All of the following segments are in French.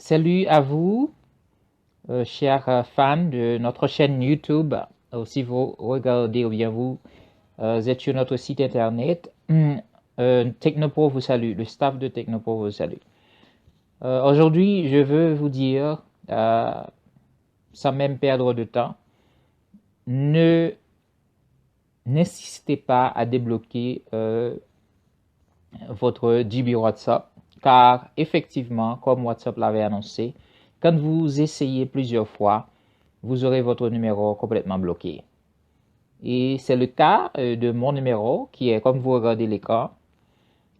Salut à vous, chers fans de notre chaîne YouTube. Si vous regardez ou bien vous êtes sur notre site internet, Technopro vous salue, le staff de Technopro vous salue. Aujourd'hui, je veux vous dire, sans même perdre de temps, n'insistez pas à débloquer votre GB WhatsApp, car effectivement, comme WhatsApp l'avait annoncé, quand vous essayez plusieurs fois, vous aurez votre numéro complètement bloqué. Et c'est le cas de mon numéro qui est, comme vous regardez l'écran,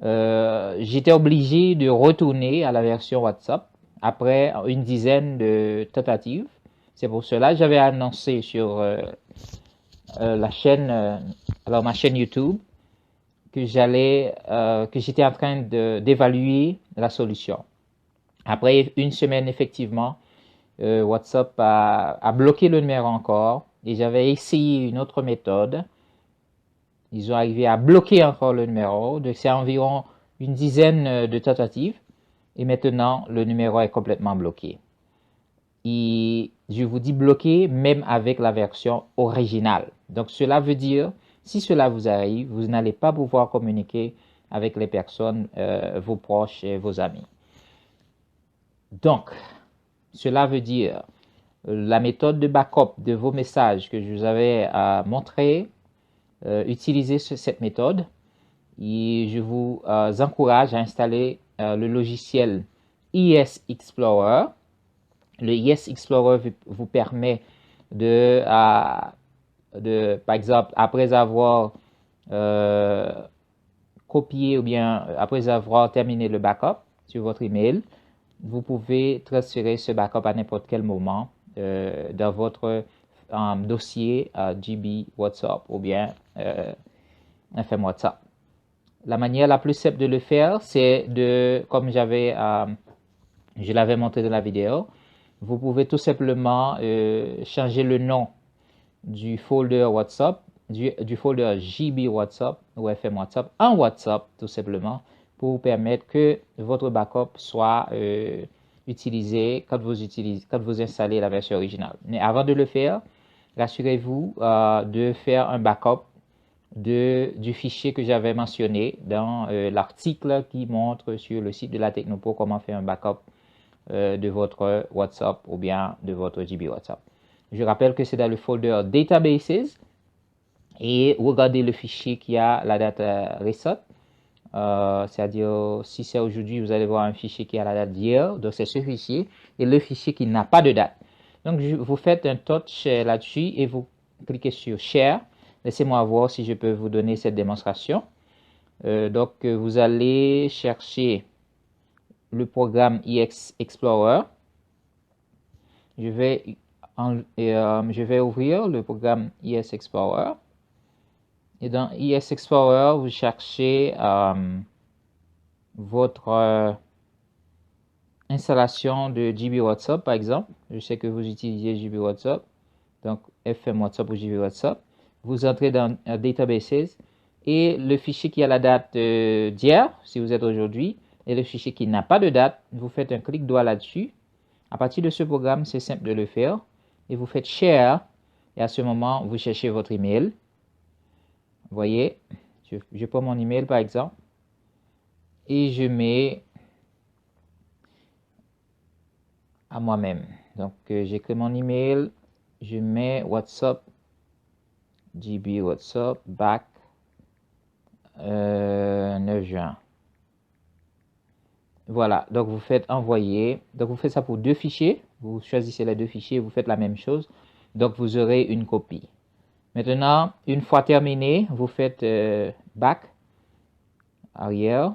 j'étais obligé de retourner à la version WhatsApp après une dizaine de tentatives. C'est pour cela que j'avais annoncé sur la chaîne, alors ma chaîne YouTube, que j'étais en train d'évaluer la solution. Après une semaine, effectivement, WhatsApp a bloqué le numéro encore et j'avais essayé une autre méthode. Ils ont arrivé à bloquer encore le numéro. Donc c'est environ une dizaine de tentatives et maintenant le numéro est complètement bloqué. Et je vous dis bloqué même avec la version originale. Donc cela veut dire, si cela vous arrive, vous n'allez pas pouvoir communiquer avec les personnes, vos proches et vos amis. Donc, cela veut dire la méthode de backup de vos messages que je vous avais montré, utilisez cette méthode et je vous encourage à installer le logiciel IS Explorer. Le IS Explorer vous permet de par exemple, après avoir copié ou bien après avoir terminé le backup sur votre email, vous pouvez transférer ce backup à n'importe quel moment dans votre dossier GB WhatsApp ou bien FM WhatsApp. La manière la plus simple de le faire, c'est comme je l'avais montré dans la vidéo, vous pouvez tout simplement changer le nom du folder WhatsApp, du folder GB WhatsApp ou FM WhatsApp en WhatsApp tout simplement pour permettre que votre backup soit utilisé quand vous installez la version originale. Mais avant de le faire, rassurez-vous de faire un backup du fichier que j'avais mentionné dans l'article qui montre sur le site de la Technopro comment faire un backup de votre WhatsApp ou bien de votre GB WhatsApp. Je rappelle que c'est dans le folder Databases et regardez le fichier qui a la date récente. C'est-à-dire, si c'est aujourd'hui, vous allez voir un fichier qui a la date d'hier. Donc, c'est ce fichier et le fichier qui n'a pas de date. Donc, vous faites un touch là-dessus et vous cliquez sur Share. Laissez-moi voir si je peux vous donner cette démonstration. Donc, vous allez chercher le programme IS Explorer. Je vais ouvrir le programme IS Explorer. Et dans IS Explorer, vous cherchez votre installation de GB WhatsApp, par exemple. Je sais que vous utilisez GB WhatsApp, donc FM WhatsApp ou GB WhatsApp. Vous entrez dans Databases et le fichier qui a la date d'hier, si vous êtes aujourd'hui, et le fichier qui n'a pas de date, vous faites un clic droit là-dessus. À partir de ce programme, c'est simple de le faire. Et vous faites Share. Et à ce moment, vous cherchez votre email. Vous voyez, je prends mon email par exemple. Et je mets à moi-même. Donc, j'écris mon email. Je mets WhatsApp, GB WhatsApp, back, 9 juin. Voilà, donc vous faites envoyer. Donc, vous faites ça pour deux fichiers. Vous choisissez les deux fichiers, vous faites la même chose. Donc, vous aurez une copie. Maintenant, une fois terminé, vous faites back, arrière,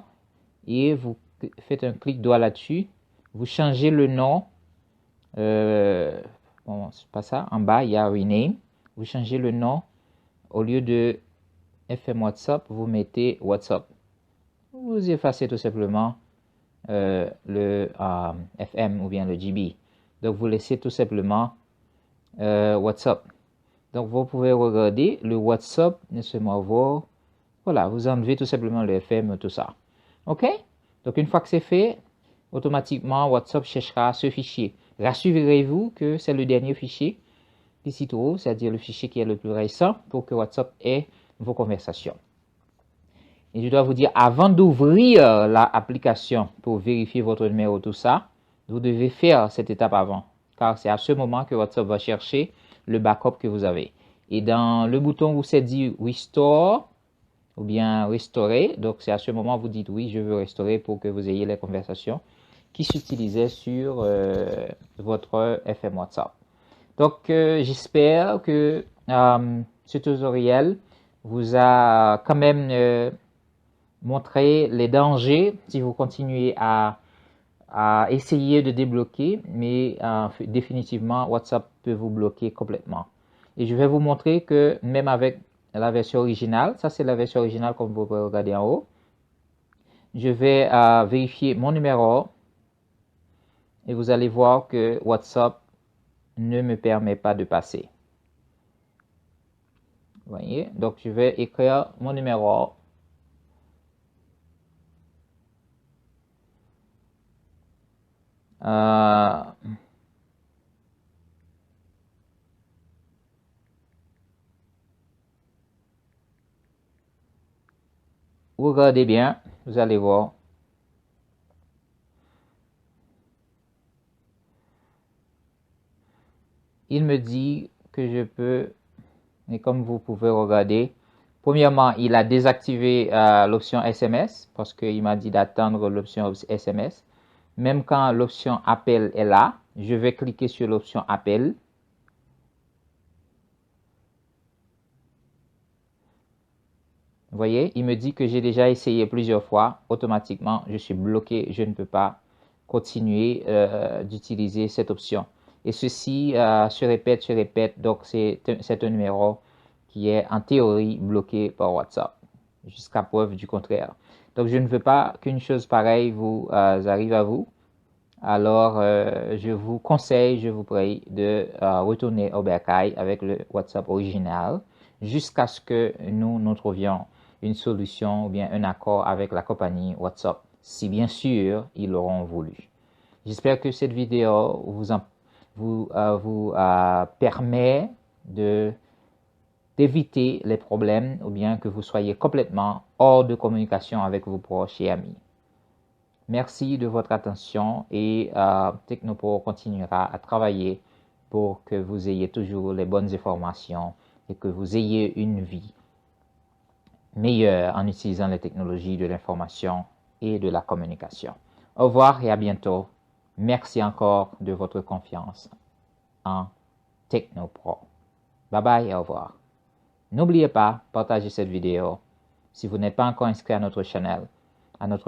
et vous faites un clic droit là-dessus. Vous changez le nom. Bon, c'est pas ça. En bas, il y a rename. Vous changez le nom. Au lieu de FM WhatsApp, vous mettez WhatsApp. Vous effacez tout simplement le FM ou bien le GB. Donc, vous laissez tout simplement WhatsApp. Donc, vous pouvez regarder le WhatsApp, laissez-moi voir. Voilà, vous enlevez tout simplement le FM, tout ça. OK? Donc, une fois que c'est fait, automatiquement WhatsApp cherchera ce fichier. Rassurez-vous que c'est le dernier fichier qui s'y trouve, c'est-à-dire le fichier qui est le plus récent pour que WhatsApp ait vos conversations. Et je dois vous dire, avant d'ouvrir l'application pour vérifier votre numéro, tout ça, vous devez faire cette étape avant, car c'est à ce moment que WhatsApp va chercher le backup que vous avez. Et dans le bouton où c'est dit Restore ou bien Restaurer, donc c'est à ce moment où vous dites oui, je veux restaurer pour que vous ayez les conversations qui s'utilisaient sur votre FM WhatsApp. Donc j'espère que ce tutoriel vous a quand même montré les dangers si vous continuez à essayer de débloquer, mais définitivement WhatsApp peut vous bloquer complètement. Et je vais vous montrer que même avec la version originale, ça c'est la version originale comme vous pouvez regarder en haut, je vais vérifier mon numéro et vous allez voir que WhatsApp ne me permet pas de passer. Vous voyez, donc je vais écrire mon numéro. Regardez bien, vous allez voir. Il me dit que je peux, et comme vous pouvez regarder, premièrement, il a désactivé l'option SMS parce qu'il m'a dit d'attendre l'option SMS. Même quand l'option appel est là, je vais cliquer sur l'option appel. Vous voyez, il me dit que j'ai déjà essayé plusieurs fois. Automatiquement, je suis bloqué. Je ne peux pas continuer d'utiliser cette option. Et ceci se répète. Donc, c'est un numéro qui est en théorie bloqué par WhatsApp, jusqu'à preuve du contraire. Donc, je ne veux pas qu'une chose pareille vous arrive à vous. Alors, je vous conseille, je vous prie de retourner au bercail avec le WhatsApp original jusqu'à ce que nous trouvions une solution ou bien un accord avec la compagnie WhatsApp, si bien sûr ils l'auront voulu. J'espère que cette vidéo vous permet d'éviter les problèmes ou bien que vous soyez complètement hors de communication avec vos proches et amis. Merci de votre attention et Technopro continuera à travailler pour que vous ayez toujours les bonnes informations et que vous ayez une vie meilleure en utilisant les technologies de l'information et de la communication. Au revoir et à bientôt. Merci encore de votre confiance en Technopro. Bye bye et au revoir. N'oubliez pas, partagez cette vidéo. Si vous n'êtes pas encore inscrit à notre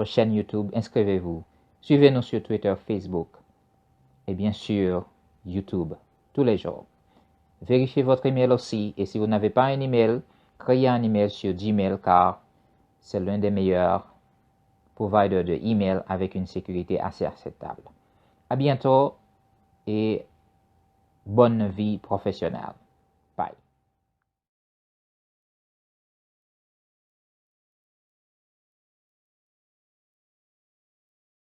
chaîne YouTube, inscrivez-vous. Suivez-nous sur Twitter, Facebook et bien sûr YouTube tous les jours. Vérifiez votre email aussi et si vous n'avez pas un email, créez un email sur Gmail car c'est l'un des meilleurs providers de email avec une sécurité assez acceptable. À bientôt et bonne vie professionnelle. Bye.